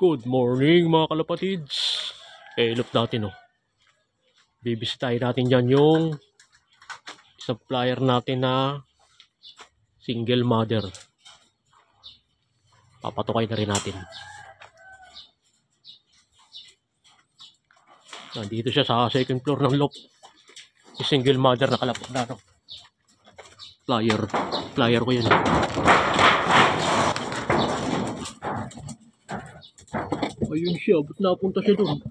Good morning mga kalapatids. Look natin bibisitahin natin dyan yung supplier natin na single mother. Papatukay na rin natin. Nandito siya sa second floor ng loft. Yung single mother na kalapot na Flyer ko yan. Ayun siya, ba't napunta siya doon?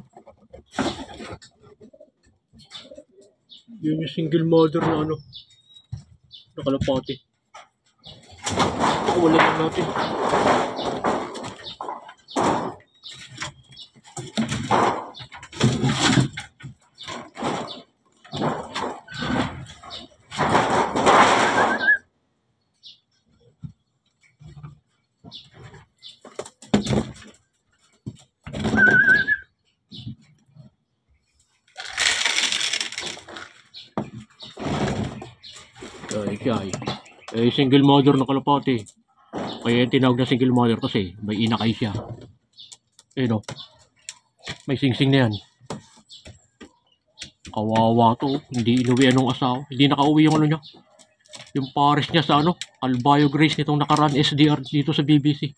Yun yung single mother na nakalapati. Wala na natin. Single mother na kalapati. Kaya yung tinawag na single mother kasi may inakay siya. May singsing na yan. Kawawa to. Hindi inuwi anong asawa. Hindi nakauwi yung niya. Yung pares niya sa Albayo Grace nitong nakaraan SDR dito sa BBC.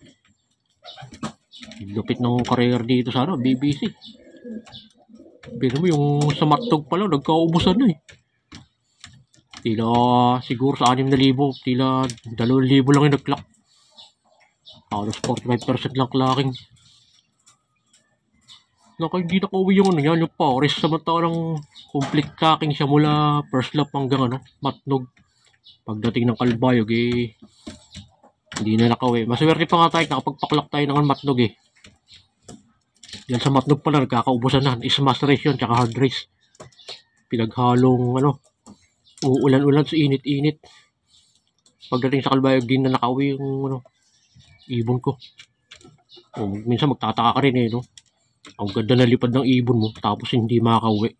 Lupit ng career dito sa BBC. Pero mo yung sa Matnog pala nagkaubusan na Tila siguro sa 6,000, tila 2,000 lang yung nag-clock. Halos 45% lang clocking. Hindi nakauwi yung yan, yung pares. Samantalang complete clocking siya mula first lap hanggang Matnog. Pagdating ng Calbayog hindi na nakauwi. Maswerte pa nga tayo, nakapagpaklak tayo ng Matnog Yan sa Matnog pala, nagkakaubusan na. Smash race yun, tsaka hard race. Pinaghalong uulan-ulan sa init-init. Pagdating sa Calbayog, din na nakauwi yung ibon ko. Minsan magtataka ka rin Ang ganda na lipad ng ibon mo, tapos hindi makakauwi.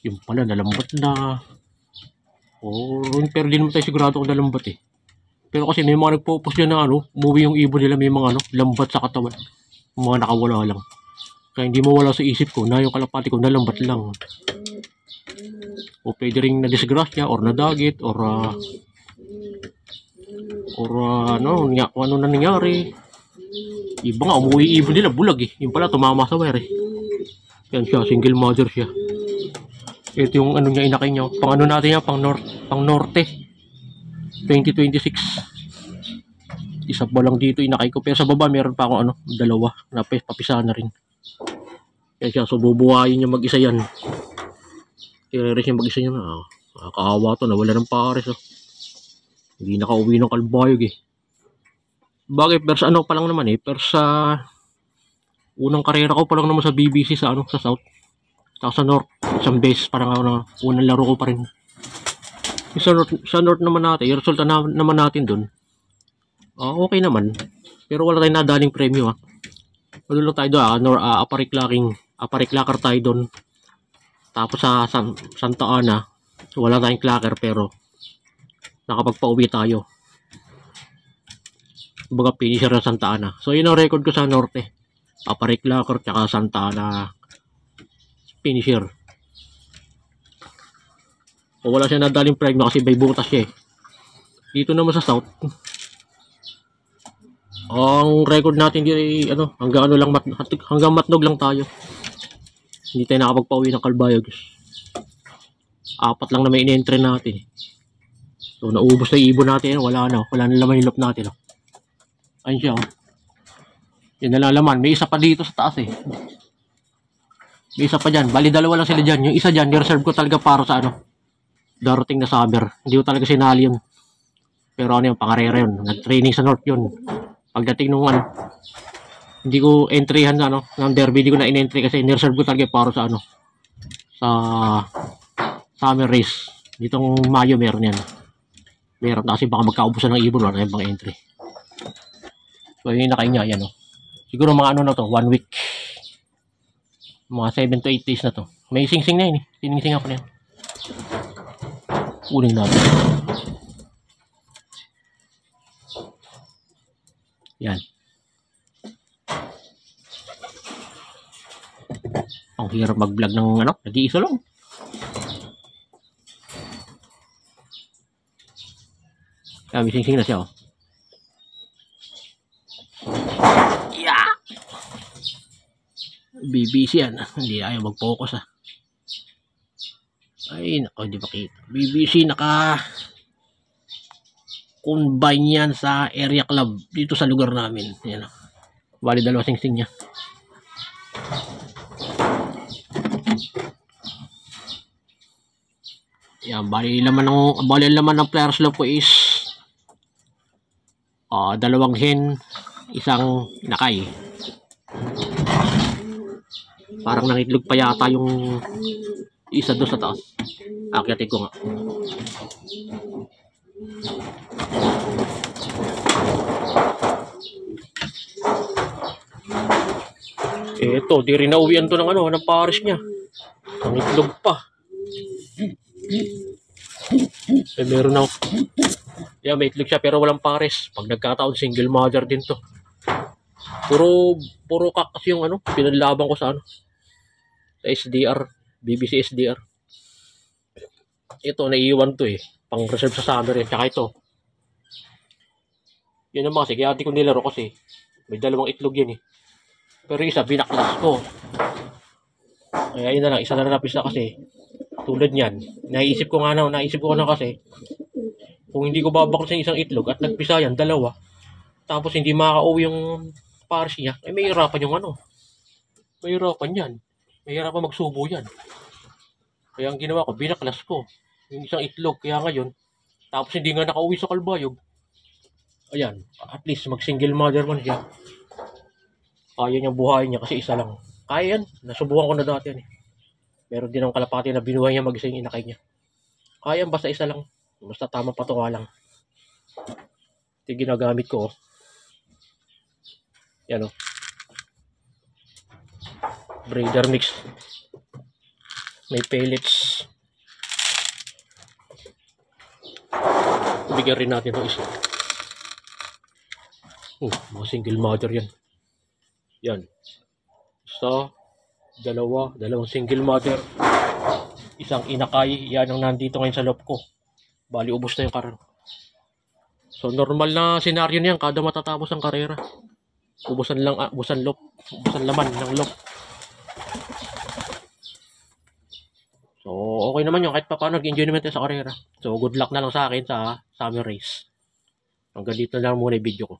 Yung pala, nalambat na. Pero di naman tayo sigurado kung nalambat Pero kasi may mga nagpo-post dyan na umuwi yung ibon nila, may mga lambat sa katawan. Mga nakawala lang. Kaya hindi mo wala sa isip ko na yung kalapati ko nalambat lang. O pwede rin na-disgrasya or nadagit or ano na nangyari. Iba nga, umuwi ibon nila, bulag Yung pala, tumama sa wire Yan siya, single mother siya. Ito yung niya, inakay niya. Pang natin yan, pang norte. 2026. Isa pa lang dito inakay ko. Pero sa baba, meron pa akong dalawa. Na papisahan na rin. Yan siya, so bubuhayin niya mag-isa yan. I-race niya mag-isa niya na. Nakakaawa to, nawala ng pares Hindi nakauwi ng Calbayog Bagay, pero sa pa lang naman pero sa unang karera ko pa lang naman sa BBC sa sa South. Saka sa North, isang base, parang unang laro ko pa rin. Sa North naman natin, yung resulta naman natin dun. Okay naman. Pero wala tayong nadaling premyo Wala lang tayo doon, apariklaker tayo doon. Tapos sa Santa Ana, wala tayong clacker pero nakapagpa-uwi tayo. Baga finisher na Santa Ana. So yun ang record ko sa Norte. Apariklaker tsaka Santa Ana finisher. Wala siya nadaling premyo kasi may butas siya Dito naman sa South, ang record natin dito hanggang Matnog lang tayo. Hindi tayo nakapagpa-uwi ng Calbayog. 4 lang na may in-entry natin So naubos na ibon natin wala na laman yung loop natin Ayun siya Yan nalalaman, may isa pa dito sa taas May isa pa dyan, bali dalawa lang sila dyan. Yung isa dyan, reserve ko talaga para sa darating na summer. Hindi ko talaga sinali yun. Pero yung pangarera yun, nag-training sa North yun. Pagdating nung hindi ko entryhan ng derby, hindi ko na in-entry kasi in-reserve ko talaga para sa sa summer race. Ditong Mayo meron yan. Meron kasi baka magkaubusan ng ibon, wala yung pang entry. So yung inakay niya, yan siguro mga na to, 1 week. Mga 7 to 8 days na to. May singsing na yun Siningsing ako na yan. Uling natin. Yan. Ang hirap mag-vlog ng ano, nag-iisa lang. Kaya sing-sing na siya, oh. Yeah! BBC yan. Hindi ayaw mag-focus, ah. Ay, nako, hindi makita. BBC combine yan sa area club dito sa lugar namin. Yan, oh. Bali, dalawa sing-sing niya. Yan, bali laman ng players love ko is dalawang hen, isang inakay. Parang nangitlog pa yata yung isa doon sa taas. Akyatin ko nga. Eto, di rin nauwian to ng pares niya. Nangitlog pa. Meron na. Yeah, may itlog siya pero walang pares. Pag nagkataon, single mother din to. Puro kakas yung pinanlaban ko sa sa SDR, BBC SDR. Ito, naiiwan to eh. Pang reserve sa summer yan. Tsaka ito. Yan naman kasi, kaya di ko nilaro kasi may dalawang itlog yan eh. Pero isa, binaklas ko. Kaya yun na lang, isa na napis na kasi. Tulad niyan, naisip ko na kasi, kung hindi ko babaklasin isang itlog at nagpisa yan, dalawa, tapos hindi makaka-uwi yung pares niya, ay may hirapan yung may hirapan yan. May hirapan magsubo yan. Kaya ang ginawa ko, binaklas ko yung isang itlog. Kaya ngayon, tapos hindi nga nakauwi sa kalbayog. Ayan, at least mag-single mother man siya. Kaya niyang buhayin niya kasi isa lang. Kaya yan, nasubukan ko na dati yan eh. Meron din ang kalapati na binuhay niya mag-isa yung inakay niya. Kaya basta isa lang. Basta tama patunga lang. Ito yung ginagamit ko. Oh. Yan o. Oh. Breeder mix. May pellets. Bigyan rin natin ito isa. Mga single mother yan. Yan. Isa. Dalawang single mother, isang inakay. Yan ang nandito ngayon sa loob ko. Bali, ubos na yung karan. So normal na senaryo niyan kada matatapos ang karera. Ubusan laman ng loob. So okay naman yun, kahit pa paano nag-enjoy naman tayo sa karera. So good luck na lang sa akin sa summer race. Hanggang dito na lang muna yung video ko.